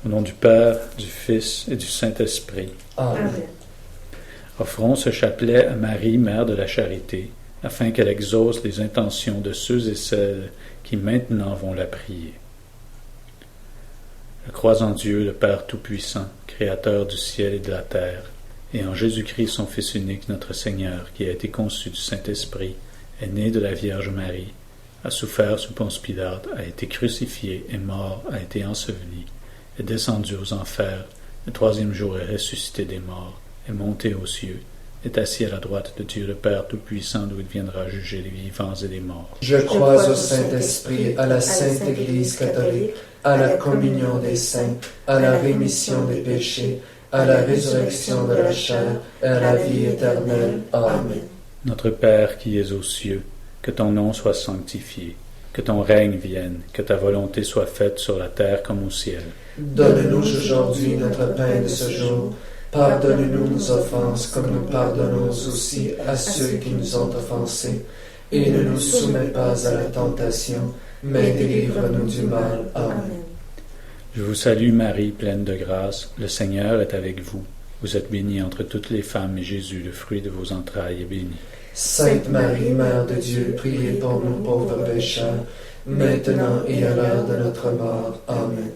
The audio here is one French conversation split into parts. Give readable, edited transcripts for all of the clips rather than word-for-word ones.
Au nom du Père, du Fils et du Saint-Esprit. Amen. Offrons ce chapelet à Marie, Mère de la Charité, afin qu'elle exauce les intentions de ceux et celles qui maintenant vont la prier. Je crois en Dieu, le Père Tout-Puissant, Créateur du ciel et de la terre, et en Jésus-Christ, son Fils unique, notre Seigneur, qui a été conçu du Saint-Esprit, est né de la Vierge Marie, a souffert sous Ponce Pilate, a été crucifié, est mort, a été enseveli, est descendu aux enfers, le troisième jour est ressuscité des morts, est monté aux cieux, est assis à la droite de Dieu le Père Tout-Puissant, d'où il viendra juger les vivants et les morts. Je crois au Saint-Esprit, à la Sainte Église catholique, à la communion des saints, à la rémission des péchés, à la résurrection de la chair et à la vie éternelle. Amen. Notre Père qui es aux cieux, que ton nom soit sanctifié, que ton règne vienne, que ta volonté soit faite sur la terre comme au ciel. Donne-nous aujourd'hui notre pain de ce jour. Pardonne-nous nos offenses comme nous pardonnons aussi à ceux qui nous ont offensés. Et ne nous soumets pas à la tentation, mais délivre-nous du mal. Amen. Je vous salue Marie, pleine de grâce, le Seigneur est avec vous. Vous êtes bénie entre toutes les femmes et Jésus, le fruit de vos entrailles, est béni. Sainte Marie, Mère de Dieu, priez pour nous pauvres pécheurs, maintenant et à l'heure de notre mort. Amen.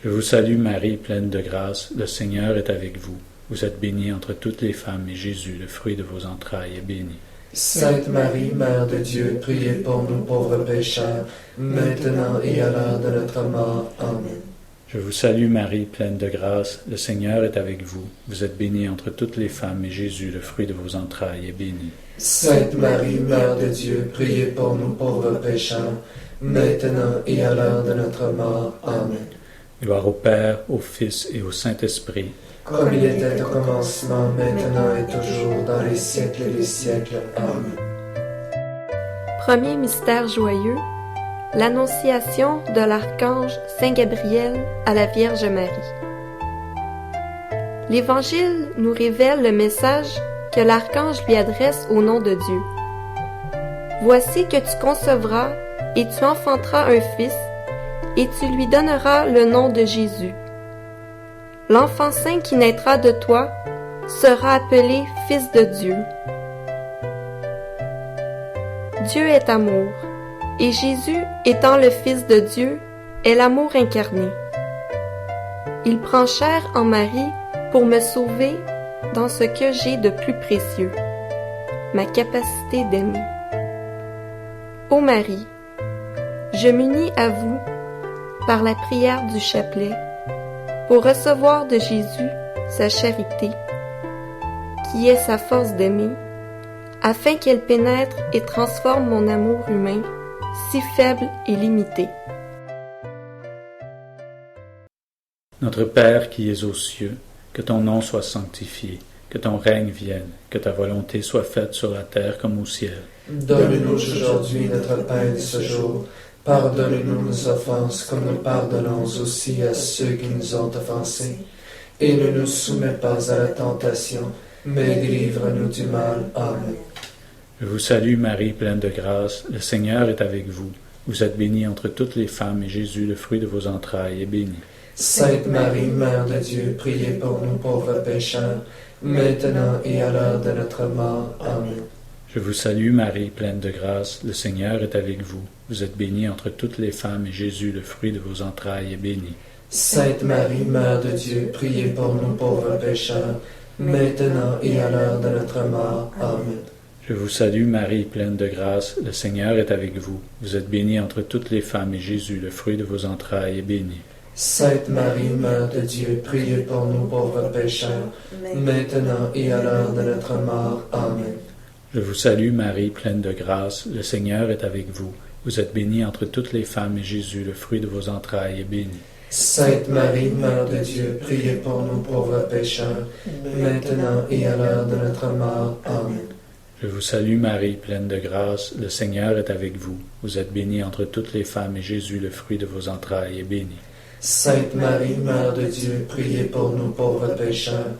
Je vous salue Marie, pleine de grâce, le Seigneur est avec vous. Vous êtes bénie entre toutes les femmes et Jésus, le fruit de vos entrailles, est béni. Sainte Marie, Mère de Dieu, priez pour nous pauvres pécheurs, maintenant et à l'heure de notre mort. Amen. Je vous salue Marie, pleine de grâce, le Seigneur est avec vous. Vous êtes bénie entre toutes les femmes et Jésus, le fruit de vos entrailles, est béni. Sainte Marie, Mère de Dieu, priez pour nous pauvres pécheurs, maintenant et à l'heure de notre mort. Amen. Gloire au Père, au Fils et au Saint-Esprit. Comme il était au commencement, maintenant et toujours, dans les siècles des siècles. Amen. Premier mystère joyeux, l'Annonciation de l'archange Saint Gabriel à la Vierge Marie. L'Évangile nous révèle le message que l'archange lui adresse au nom de Dieu. Voici que tu concevras et tu enfanteras un fils, et tu lui donneras le nom de Jésus. L'enfant saint qui naîtra de toi sera appelé Fils de Dieu. Dieu est amour, et Jésus, étant le Fils de Dieu, est l'amour incarné. Il prend chair en Marie pour me sauver dans ce que j'ai de plus précieux, ma capacité d'aimer. Ô Marie, je m'unis à vous par la prière du chapelet pour recevoir de Jésus sa charité, qui est sa force d'aimer, afin qu'elle pénètre et transforme mon amour humain, si faible et limité. Notre Père qui es aux cieux, que ton nom soit sanctifié, que ton règne vienne, que ta volonté soit faite sur la terre comme au ciel. Donne-nous aujourd'hui notre pain de ce jour. Pardonne-nous nos offenses comme nous pardonnons aussi à ceux qui nous ont offensés. Et ne nous soumets pas à la tentation, mais délivre-nous du mal. Amen. Je vous salue Marie, pleine de grâce, le Seigneur est avec vous. Vous êtes bénie entre toutes les femmes et Jésus, le fruit de vos entrailles, est béni. Sainte Marie, Mère de Dieu, priez pour nous pauvres pécheurs, maintenant et à l'heure de notre mort. Amen. Je vous salue Marie, pleine de grâce, le Seigneur est avec vous. Vous êtes bénie entre toutes les femmes et Jésus, le fruit de vos entrailles, est béni. Sainte Marie, Mère de Dieu, priez pour nous pauvres pécheurs, maintenant et à l'heure de notre mort. Amen. Je vous salue Marie, pleine de grâce, le Seigneur est avec vous. Vous êtes bénie entre toutes les femmes et Jésus, le fruit de vos entrailles, est béni. Sainte Marie, Mère de Dieu, priez pour nous pauvres pécheurs, maintenant et à l'heure de notre mort. Amen. Je vous salue Marie, pleine de grâce, le Seigneur est avec vous. Vous êtes bénie entre toutes les femmes et Jésus, le fruit de vos entrailles, est béni. Sainte Marie, Mère de Dieu, priez pour nous pauvres pécheurs, maintenant et à l'heure de notre mort. Amen. Je vous salue Marie, pleine de grâce, le Seigneur est avec vous. Vous êtes bénie entre toutes les femmes et Jésus, le fruit de vos entrailles, est béni. Sainte Marie, Mère de Dieu, priez pour nous pauvres pécheurs,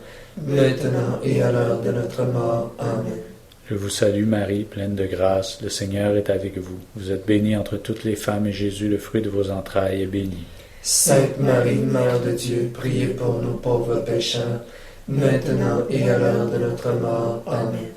maintenant et à l'heure de notre mort. Amen. Je vous salue Marie, pleine de grâce, le Seigneur est avec vous. Vous êtes bénie entre toutes les femmes et Jésus, le fruit de vos entrailles, est béni. Sainte Marie, Mère de Dieu, priez pour nous pauvres pécheurs, maintenant et à l'heure de notre mort. Amen.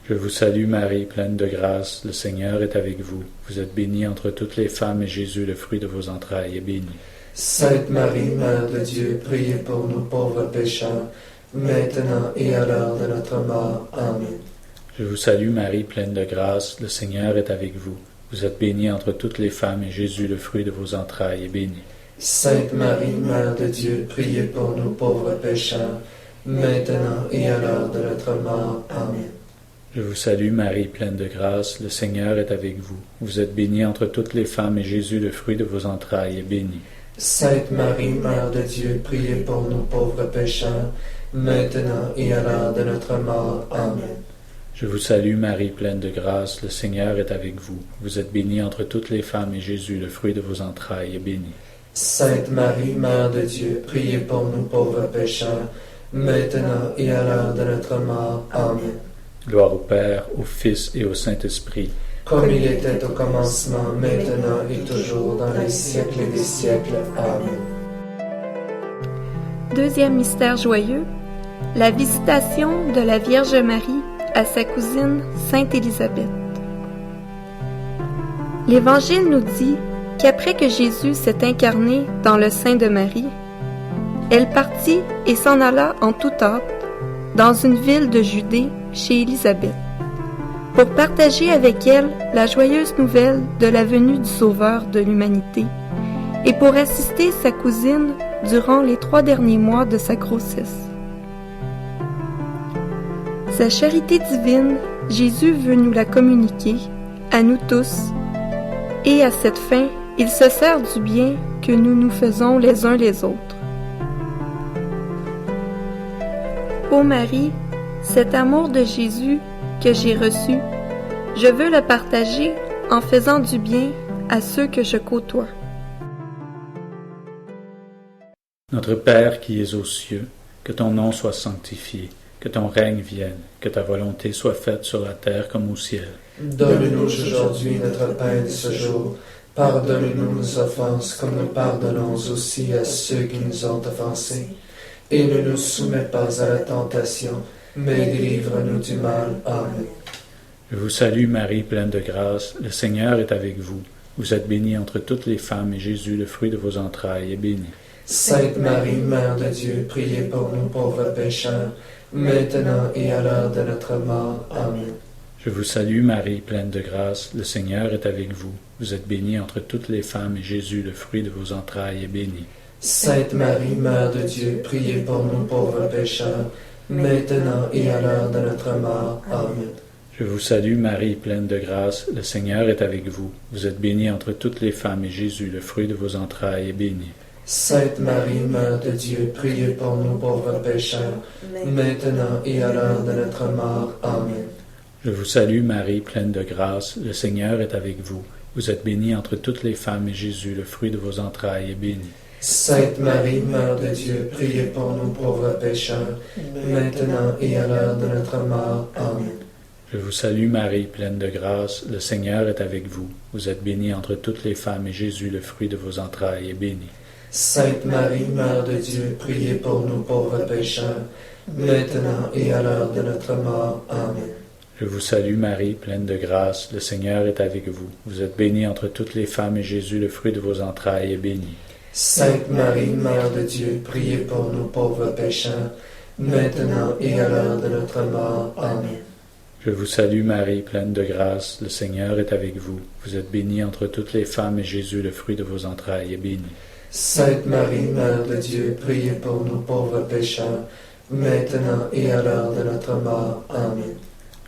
Je vous salue Marie, pleine de grâce, le Seigneur est avec vous. Vous êtes bénie entre toutes les femmes, et Jésus, le fruit de vos entrailles, est béni. Sainte Marie, Mère de Dieu, priez pour nous pauvres pécheurs, maintenant et à l'heure de notre mort. Amen. Je vous salue Marie, pleine de grâce, le Seigneur est avec vous. Vous êtes bénie entre toutes les femmes, et Jésus, le fruit de vos entrailles, est béni. Sainte Marie, Mère de Dieu, priez pour nous pauvres pécheurs, maintenant et à l'heure de notre mort. Amen. Je vous salue Marie, pleine de grâce, le Seigneur est avec vous. Vous êtes bénie entre toutes les femmes, et Jésus, le fruit de vos entrailles, est béni. Sainte Marie, Mère de Dieu, priez pour nous pauvres pécheurs, maintenant et à l'heure de notre mort. Amen. Je vous salue Marie, pleine de grâce, le Seigneur est avec vous. Vous êtes bénie entre toutes les femmes, et Jésus, le fruit de vos entrailles, est béni. Sainte Marie, Mère de Dieu, priez pour nous pauvres pécheurs, maintenant et à l'heure de notre mort. Amen. Gloire au Père, au Fils et au Saint-Esprit. Comme il était au commencement, maintenant et toujours, dans les siècles des siècles. Amen. Deuxième mystère joyeux, la visitation de la Vierge Marie à sa cousine Sainte Élisabeth. L'Évangile nous dit qu'après que Jésus s'est incarné dans le sein de Marie, elle partit et s'en alla en toute hâte dans une ville de Judée chez Élisabeth, pour partager avec elle la joyeuse nouvelle de la venue du Sauveur de l'humanité et pour assister sa cousine durant les 3 derniers mois de sa grossesse. Sa charité divine, Jésus veut nous la communiquer, à nous tous, et à cette fin, il se sert du bien que nous nous faisons les uns les autres. Ô Marie, cet amour de Jésus que j'ai reçu, je veux le partager en faisant du bien à ceux que je côtoie. Notre Père qui es aux cieux, que ton nom soit sanctifié, que ton règne vienne, que ta volonté soit faite sur la terre comme au ciel. Donne-nous aujourd'hui notre pain de ce jour. Pardonne-nous nos offenses comme nous pardonnons aussi à ceux qui nous ont offensés. Et ne nous soumets pas à la tentation, mais délivre-nous du mal. Amen. Je vous salue Marie, pleine de grâce, le Seigneur est avec vous. Vous êtes bénie entre toutes les femmes, et Jésus, le fruit de vos entrailles, est béni. Sainte Marie, Mère de Dieu, priez pour nous pauvres pécheurs, maintenant et à l'heure de notre mort. Amen. Je vous salue Marie, pleine de grâce, le Seigneur est avec vous. Vous êtes bénie entre toutes les femmes, et Jésus, le fruit de vos entrailles, est béni. Sainte Marie, Mère de Dieu, priez pour nous pauvres pécheurs, maintenant et à l'heure de notre mort. Amen. Je vous salue Marie, pleine de grâce, le Seigneur est avec vous. Vous êtes bénie entre toutes les femmes, et Jésus, le fruit de vos entrailles, est béni. Sainte Marie, Mère de Dieu, priez pour nous pauvres pécheurs, maintenant et à l'heure de notre mort. Amen. Je vous salue Marie, pleine de grâce, le Seigneur est avec vous. Vous êtes bénie entre toutes les femmes, et Jésus, le fruit de vos entrailles, est béni. Sainte Marie, Mère de Dieu, priez pour nous pauvres pécheurs, maintenant et à l'heure de notre mort. Amen. Je vous salue Marie, pleine de grâce, le Seigneur est avec vous. Vous êtes bénie entre toutes les femmes, et Jésus, le fruit de vos entrailles, est béni. Sainte Marie, Mère de Dieu, priez pour nous pauvres pécheurs, maintenant et à l'heure de notre mort. Amen. Je vous salue Marie, pleine de grâce, le Seigneur est avec vous. Vous êtes bénie entre toutes les femmes, et Jésus, le fruit de vos entrailles, est béni. Sainte Marie, Mère de Dieu, priez pour nous pauvres pécheurs, maintenant et à l'heure de notre mort. Amen. Je vous salue Marie, pleine de grâce, le Seigneur est avec vous. Vous êtes bénie entre toutes les femmes, et Jésus, le fruit de vos entrailles, est béni. Sainte Marie, Mère de Dieu, priez pour nous pauvres pécheurs, maintenant et à l'heure de notre mort. Amen.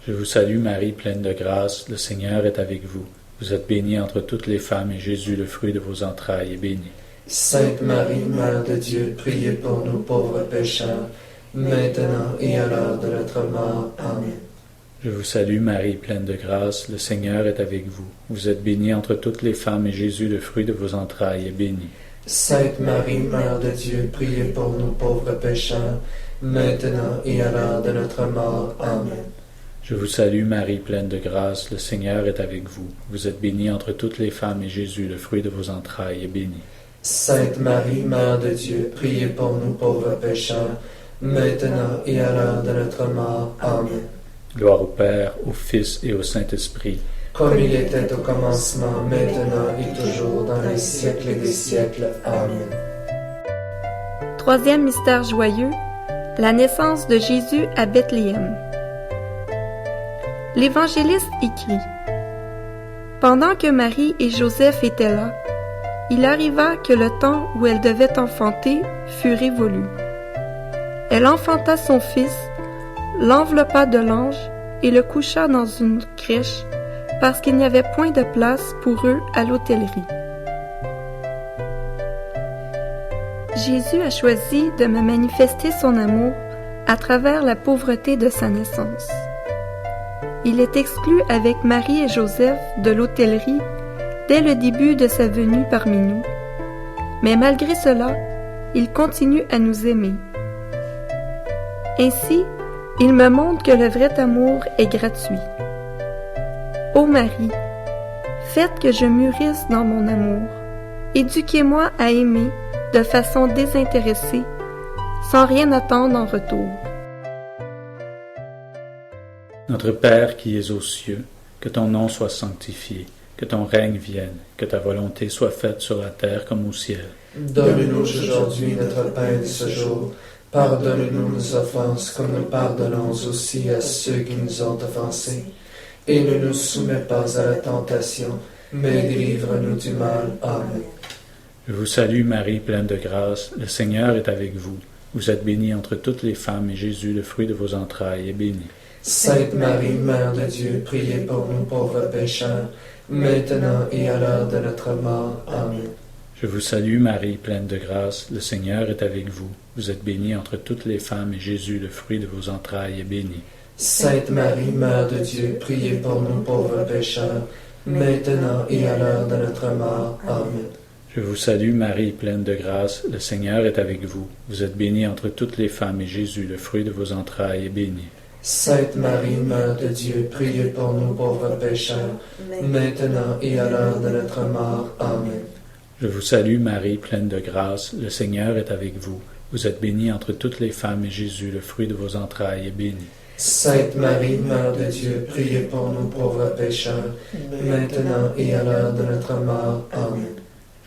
Je vous salue Marie, pleine de grâce, le Seigneur est avec vous. Vous êtes bénie entre toutes les femmes, et Jésus, le fruit de vos entrailles, est béni. Sainte Marie, Mère de Dieu, priez pour nous pauvres pécheurs, maintenant et à l'heure de notre mort. Amen. Je vous salue Marie, pleine de grâce, le Seigneur est avec vous. Vous êtes bénie entre toutes les femmes, et Jésus, le fruit de vos entrailles, est béni. Sainte Marie, Mère de Dieu, priez pour nous pauvres pécheurs, maintenant et à l'heure de notre mort. Amen. Je vous salue Marie, pleine de grâce, le Seigneur est avec vous. Vous êtes bénie entre toutes les femmes, et Jésus, le fruit de vos entrailles, est béni. Sainte Marie, Mère de Dieu, priez pour nous pauvres pécheurs, maintenant et à l'heure de notre mort. Amen. Gloire au Père, au Fils et au Saint-Esprit. Comme il était au commencement, maintenant et toujours, dans les siècles des siècles. Amen. Troisième mystère joyeux, la naissance de Jésus à Bethléem. L'évangéliste écrit: Pendant que Marie et Joseph étaient là, il arriva que le temps où elle devait enfanter fut révolu. Elle enfanta son fils, l'enveloppa de linge et le coucha dans une crèche, parce qu'il n'y avait point de place pour eux à l'hôtellerie. Jésus a choisi de me manifester son amour à travers la pauvreté de sa naissance. Il est exclu avec Marie et Joseph de l'hôtellerie dès le début de sa venue parmi nous, mais malgré cela, il continue à nous aimer. Ainsi, il me montre que le vrai amour est gratuit. Ô Marie, faites que je mûrisse dans mon amour. Éduquez-moi à aimer de façon désintéressée, sans rien attendre en retour. Notre Père qui es aux cieux, que ton nom soit sanctifié, que ton règne vienne, que ta volonté soit faite sur la terre comme au ciel. Donne-nous aujourd'hui notre pain de ce jour. Pardonne-nous nos offenses comme nous pardonnons aussi à ceux qui nous ont offensés. Et ne nous soumets pas à la tentation, mais délivre-nous du mal. Amen. Je vous salue Marie, pleine de grâce, le Seigneur est avec vous. Vous êtes bénie entre toutes les femmes, et Jésus, le fruit de vos entrailles, est béni. Sainte Marie, Mère de Dieu, priez pour nous pauvres pécheurs, maintenant et à l'heure de notre mort. Amen. Je vous salue Marie, pleine de grâce, le Seigneur est avec vous. Vous êtes bénie entre toutes les femmes, et Jésus, le fruit de vos entrailles, est béni. Sainte Marie, Mère de Dieu, priez pour nous pauvres pécheurs, maintenant et à l'heure de notre mort. Amen. Je vous salue Marie, pleine de grâce, le Seigneur est avec vous. Vous êtes bénie entre toutes les femmes, et Jésus, le fruit de vos entrailles, est béni. Sainte Marie, Mère de Dieu, priez pour nous pauvres pécheurs, maintenant et à l'heure de notre mort. Amen. Je vous salue Marie, pleine de grâce, le Seigneur est avec vous. Vous êtes bénie entre toutes les femmes, et Jésus, le fruit de vos entrailles, est béni. Sainte Marie, Mère de Dieu, priez pour nous pauvres pécheurs, maintenant et à l'heure de notre mort. Amen.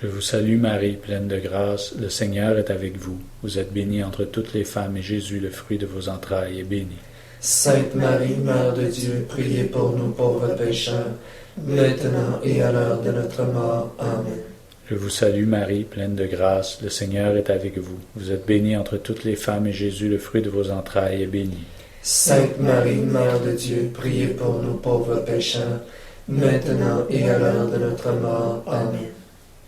Je vous salue Marie, pleine de grâce, le Seigneur est avec vous. Vous êtes bénie entre toutes les femmes, et Jésus, le fruit de vos entrailles, est béni. Sainte Marie, Mère de Dieu, priez pour nous pauvres pécheurs, maintenant et à l'heure de notre mort. Amen. Je vous salue Marie, pleine de grâce, le Seigneur est avec vous. Vous êtes bénie entre toutes les femmes, et Jésus, le fruit de vos entrailles, est béni. Sainte Marie, Mère de Dieu, priez pour nous pauvres pécheurs, maintenant et à l'heure de notre mort. Amen.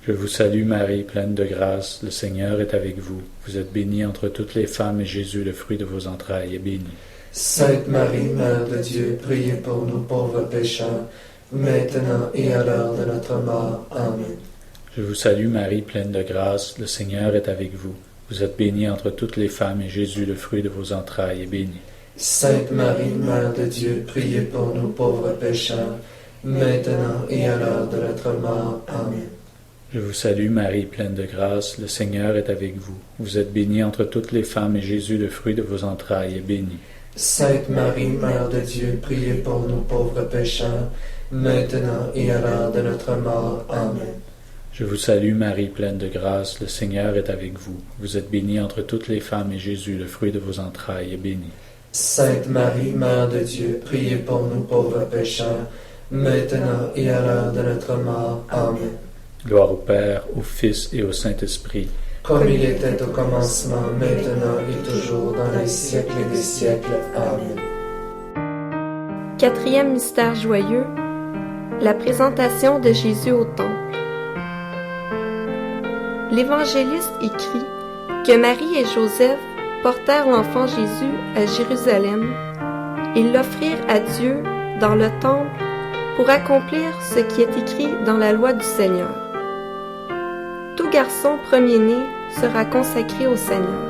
Je vous salue Marie, pleine de grâce, le Seigneur est avec vous. Vous êtes bénie entre toutes les femmes, et Jésus, le fruit de vos entrailles, est béni. Sainte Marie, Mère de Dieu, priez pour nous pauvres pécheurs, maintenant et à l'heure de notre mort. Amen. Je vous salue Marie, pleine de grâce, le Seigneur est avec vous. Vous êtes bénie entre toutes les femmes, et Jésus, le fruit de vos entrailles, est béni. Sainte Marie, Mère de Dieu, priez pour nous pauvres pécheurs, maintenant et à l'heure de notre mort. Amen. Je vous salue Marie, pleine de grâce, le Seigneur est avec vous. Vous êtes bénie entre toutes les femmes, et Jésus, le fruit de vos entrailles, est béni. Sainte Marie, Mère de Dieu, priez pour nous pauvres pécheurs, maintenant et à l'heure de notre mort. Amen. Je vous salue Marie, pleine de grâce, le Seigneur est avec vous. Vous êtes bénie entre toutes les femmes, et Jésus, le fruit de vos entrailles, est béni. Sainte Marie, Mère de Dieu, priez pour nous pauvres pécheurs, maintenant et à l'heure de notre mort. Amen. Gloire au Père, au Fils et au Saint-Esprit. Comme il était au commencement, maintenant et toujours, dans les siècles des siècles. Amen. Quatrième mystère joyeux, la présentation de Jésus au temple. L'évangéliste écrit que Marie et Joseph portèrent l'enfant Jésus à Jérusalem et l'offrirent à Dieu dans le temple pour accomplir ce qui est écrit dans la loi du Seigneur. Tout garçon premier-né sera consacré au Seigneur.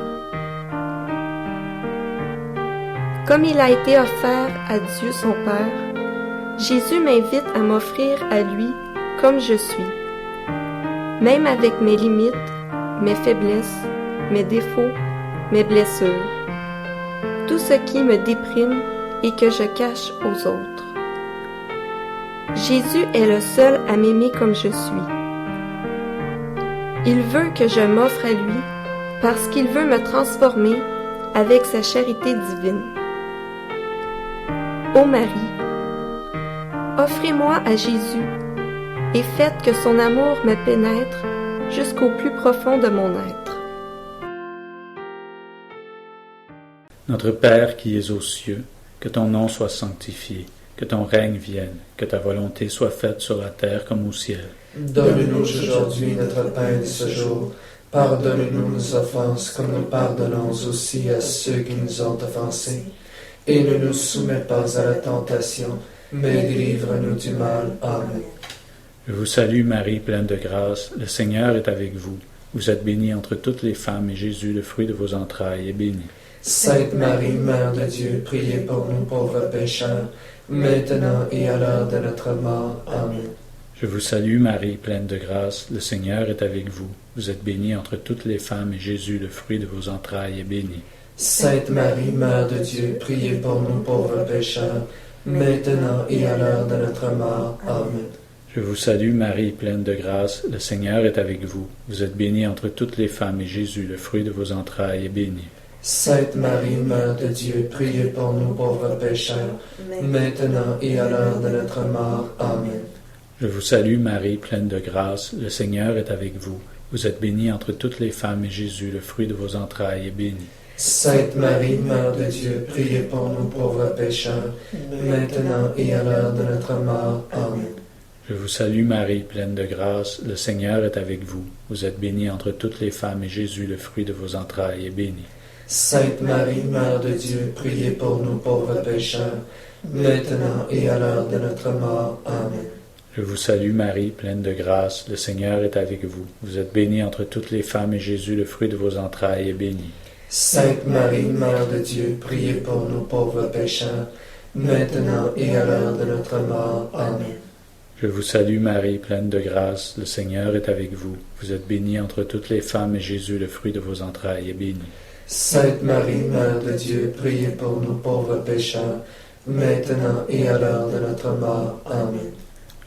Comme il a été offert à Dieu son Père, Jésus m'invite à m'offrir à lui comme je suis. même avec mes limites, mes faiblesses, mes défauts, mes blessures, tout ce qui me déprime et que je cache aux autres. Jésus est le seul à m'aimer comme je suis. Il veut que je m'offre à lui parce qu'il veut me transformer avec sa charité divine. Ô Marie, offrez-moi à Jésus et faites que son amour me pénètre jusqu'au plus profond de mon être. Notre Père qui es aux cieux, que ton nom soit sanctifié, que ton règne vienne, que ta volonté soit faite sur la terre comme au ciel. Donne-nous aujourd'hui notre pain de ce jour. Pardonne-nous nos offenses comme nous pardonnons aussi à ceux qui nous ont offensés. Et ne nous soumets pas à la tentation, mais délivre-nous du mal. Amen. Je vous salue Marie, pleine de grâce, le Seigneur est avec vous. Vous êtes bénie entre toutes les femmes, et Jésus, le fruit de vos entrailles, est béni. Sainte Marie, Mère de Dieu, priez pour nous pauvres pécheurs, maintenant et à l'heure de notre mort. Amen. Je vous salue Marie, pleine de grâce, le Seigneur est avec vous. Vous êtes bénie entre toutes les femmes, et Jésus, le fruit de vos entrailles, est béni. Sainte Marie, Mère de Dieu, priez pour nous pauvres pécheurs, maintenant et à l'heure de notre mort. Amen. Je vous salue Marie, pleine de grâce, le Seigneur est avec vous. Vous êtes bénie entre toutes les femmes, et Jésus, le fruit de vos entrailles, est béni. Sainte Marie, Mère de Dieu, priez pour nous pauvres pécheurs, maintenant et à l'heure de notre mort. Amen. Je vous salue Marie, pleine de grâce, le Seigneur est avec vous. Vous êtes bénie entre toutes les femmes, et Jésus, le fruit de vos entrailles, est béni. Sainte Marie, Mère de Dieu, priez pour nous pauvres pécheurs, maintenant et à l'heure de notre mort. Amen. Je vous salue Marie, pleine de grâce, le Seigneur est avec vous. Vous êtes bénie entre toutes les femmes, et Jésus, le fruit de vos entrailles, est béni. Sainte Marie, Mère de Dieu, priez pour nous pauvres pécheurs, maintenant et à l'heure de notre mort. Amen. Je vous salue Marie, pleine de grâce, le Seigneur est avec vous. Vous êtes bénie entre toutes les femmes, et Jésus, le fruit de vos entrailles, est béni. Sainte Marie, Mère de Dieu, priez pour nous pauvres pécheurs, maintenant et à l'heure de notre mort. Amen. Je vous salue Marie, pleine de grâce, le Seigneur est avec vous. Vous êtes bénie entre toutes les femmes, et Jésus, le fruit de vos entrailles, est béni. Sainte Marie, Mère de Dieu, priez pour nous pauvres pécheurs, maintenant et à l'heure de notre mort. Amen.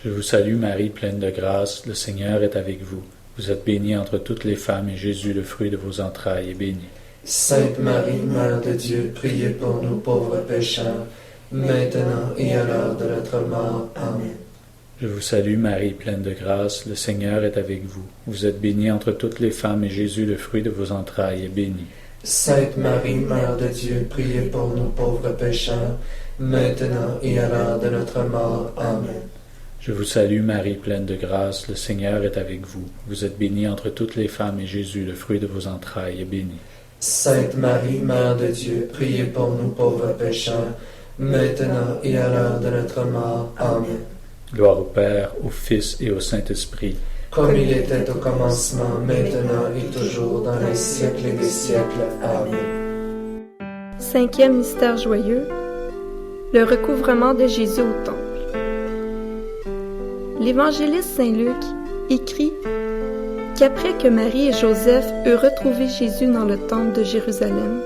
Je vous salue Marie, pleine de grâce, le Seigneur est avec vous. Vous êtes bénie entre toutes les femmes, et Jésus, le fruit de vos entrailles, est béni. Sainte Marie, Mère de Dieu, priez pour nous pauvres pécheurs, maintenant et à l'heure de notre mort. Amen. Je vous salue Marie, pleine de grâce, le Seigneur est avec vous. Vous êtes bénie entre toutes les femmes, et Jésus, le fruit de vos entrailles, est béni. Sainte Marie, Mère de Dieu, priez pour nous pauvres pécheurs, maintenant et à l'heure de notre mort. Amen. Je vous salue Marie, pleine de grâce, le Seigneur est avec vous. Vous êtes bénie entre toutes les femmes, et Jésus, le fruit de vos entrailles, est béni. Sainte Marie, Mère de Dieu, priez pour nous pauvres pécheurs, maintenant et à l'heure de notre mort. Amen. Gloire au Père, au Fils et au Saint-Esprit. Comme il était au commencement, maintenant et toujours, dans les siècles des siècles. Amen. Cinquième mystère joyeux, le recouvrement de Jésus au temple. L'évangéliste Saint Luc écrit qu'après que Marie et Joseph eurent retrouvé Jésus dans le temple de Jérusalem,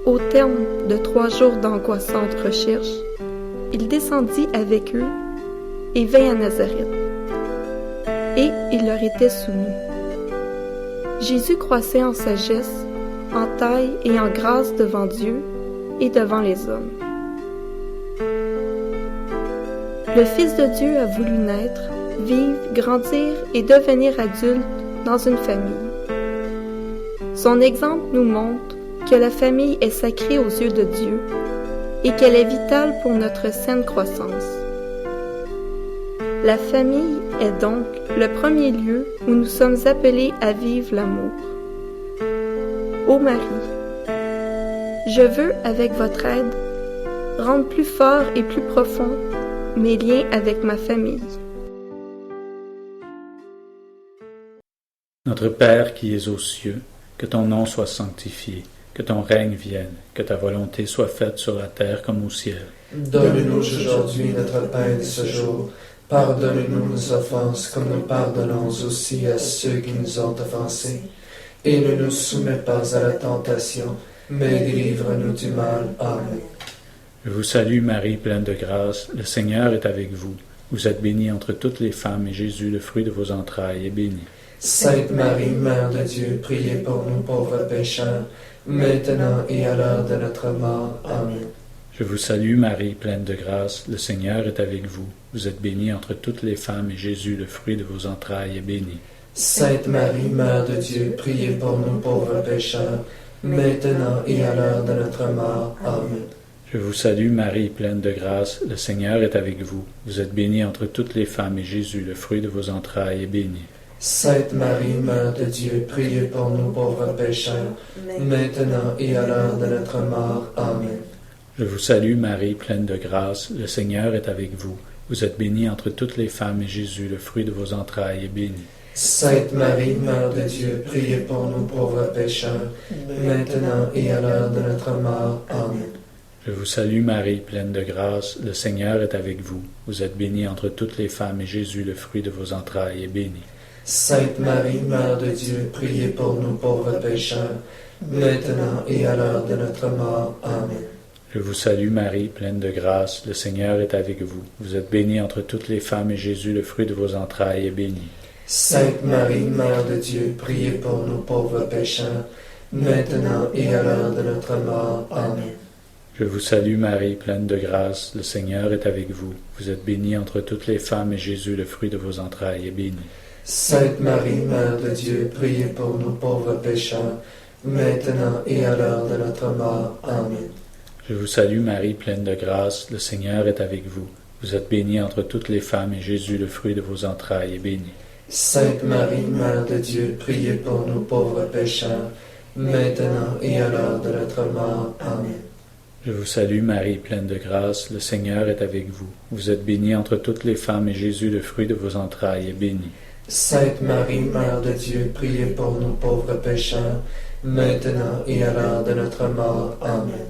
au terme de 3 jours d'angoissantes recherches, il descendit avec eux et vint à Nazareth. Et il leur était soumis. Jésus croissait en sagesse, en taille et en grâce devant Dieu et devant les hommes. Le Fils de Dieu a voulu naître, vivre, grandir et devenir adulte dans une famille. Son exemple nous montre que la famille est sacrée aux yeux de Dieu et qu'elle est vitale pour notre saine croissance. La famille est donc le premier lieu où nous sommes appelés à vivre l'amour. Ô Marie, je veux, avec votre aide, rendre plus fort et plus profond mes liens avec ma famille. Notre Père qui es aux cieux, que ton nom soit sanctifié, que ton règne vienne, que ta volonté soit faite sur la terre comme au ciel. Donne-nous aujourd'hui notre pain de ce jour. Pardonne-nous nos offenses, comme nous pardonnons aussi à ceux qui nous ont offensés. Et ne nous soumets pas à la tentation, mais délivre-nous du mal. Amen. Je vous salue Marie, pleine de grâce, le Seigneur est avec vous. Vous êtes bénie entre toutes les femmes, et Jésus, le fruit de vos entrailles, est béni. Sainte Marie, Mère de Dieu, priez pour nous pauvres pécheurs, maintenant et à l'heure de notre mort. Amen. Je vous salue Marie, pleine de grâce, le Seigneur est avec vous. Vous êtes bénie entre toutes les femmes, et Jésus, le fruit de vos entrailles, est béni. Sainte Marie, Mère de Dieu, priez pour nous pauvres pécheurs, maintenant et à l'heure de notre mort. Amen. Je vous salue Marie, pleine de grâce, le Seigneur est avec vous. Vous êtes bénie entre toutes les femmes, et Jésus, le fruit de vos entrailles, est béni. Sainte Marie, Mère de Dieu, priez pour nous pauvres pécheurs, maintenant et à l'heure de notre mort. Amen. Je vous salue Marie, pleine de grâce, le Seigneur est avec vous. Vous êtes bénie entre toutes les femmes, et Jésus, le fruit de vos entrailles, est béni. Sainte Marie, Mère de Dieu, priez pour nous pauvres pécheurs, maintenant et à l'heure de notre mort. Amen. Je vous salue Marie, pleine de grâce, le Seigneur est avec vous. Vous êtes bénie entre toutes les femmes, et Jésus, le fruit de vos entrailles, est béni. Sainte Marie, Mère de Dieu, priez pour nous pauvres pécheurs, maintenant et à l'heure de notre mort. Amen. Je vous salue Marie, pleine de grâce, le Seigneur est avec vous. Vous êtes bénie entre toutes les femmes, et Jésus, le fruit de vos entrailles, est béni. Sainte Marie, Mère de Dieu, priez pour nous pauvres pécheurs, maintenant et à l'heure de notre mort. Amen. Je vous salue Marie, pleine de grâce, le Seigneur est avec vous. Vous êtes bénie entre toutes les femmes, et Jésus, le fruit de vos entrailles, est béni. Sainte Marie, Mère de Dieu, priez pour nous pauvres pécheurs, maintenant et à l'heure de notre mort. Amen. Je vous salue Marie, pleine de grâce, le Seigneur est avec vous. Vous êtes bénie entre toutes les femmes, et Jésus, le fruit de vos entrailles, est béni. Sainte Marie, Mère de Dieu, priez pour nous pauvres pécheurs, maintenant et à l'heure de notre mort. Amen. Je vous salue Marie, pleine de grâce, le Seigneur est avec vous. Vous êtes bénie entre toutes les femmes, et Jésus, le fruit de vos entrailles, est béni. Sainte Marie, Mère de Dieu, priez pour nous pauvres pécheurs, maintenant et à l'heure de notre mort. Amen.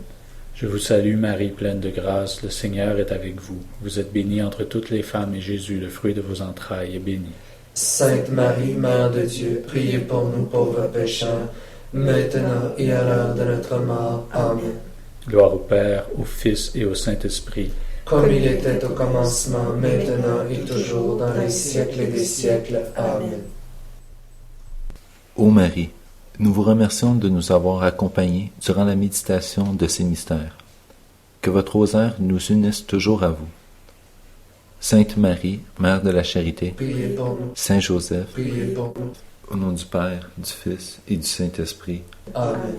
Je vous salue Marie, pleine de grâce, le Seigneur est avec vous. Vous êtes bénie entre toutes les femmes, et Jésus, le fruit de vos entrailles, est béni. Sainte Marie, Mère de Dieu, priez pour nous pauvres pécheurs, maintenant et à l'heure de notre mort. Amen. Gloire au Père, au Fils et au Saint-Esprit, comme il était au commencement, maintenant et toujours, dans les siècles des siècles. Amen. Ô Marie, nous vous remercions de nous avoir accompagnés durant la méditation de ces mystères. Que votre rosaire nous unisse toujours à vous. Sainte Marie, Mère de la Charité, Priez pour nous. Saint Joseph, Priez pour nous. au nom du Père, du Fils et du Saint-Esprit. Amen.